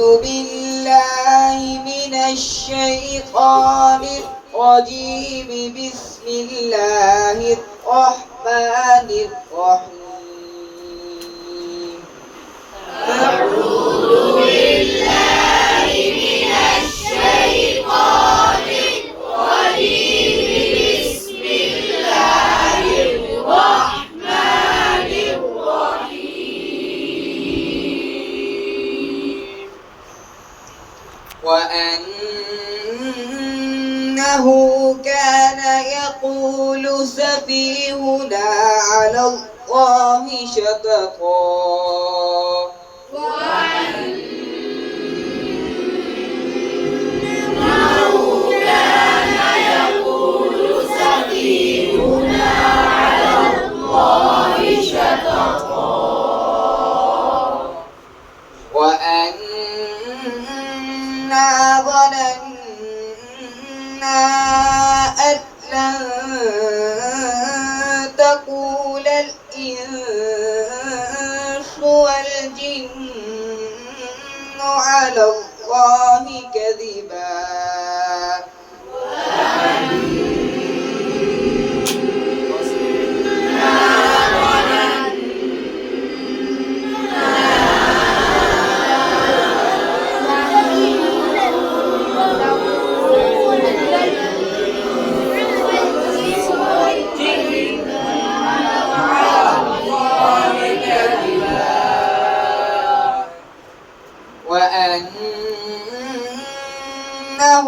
بالله من الشيطان الرجيم. بسم الله الرحمن الرحيم. أعوذ بالله من الشيطان الرجيم. بسم الله الرحمن الرحيم. وأنه كان يقول سفيهنا على الله شططا. وأنه كان يقول سفيهنا على الله شططا. وأنا ظننا أن لن تقول الإنس والجن على الله كذبا. وأنه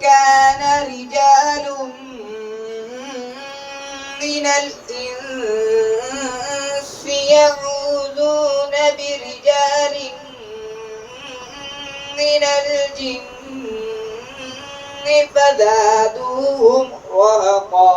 كان رجال من الإنس يعوذون برجال من الجن فزادوهم رهقا.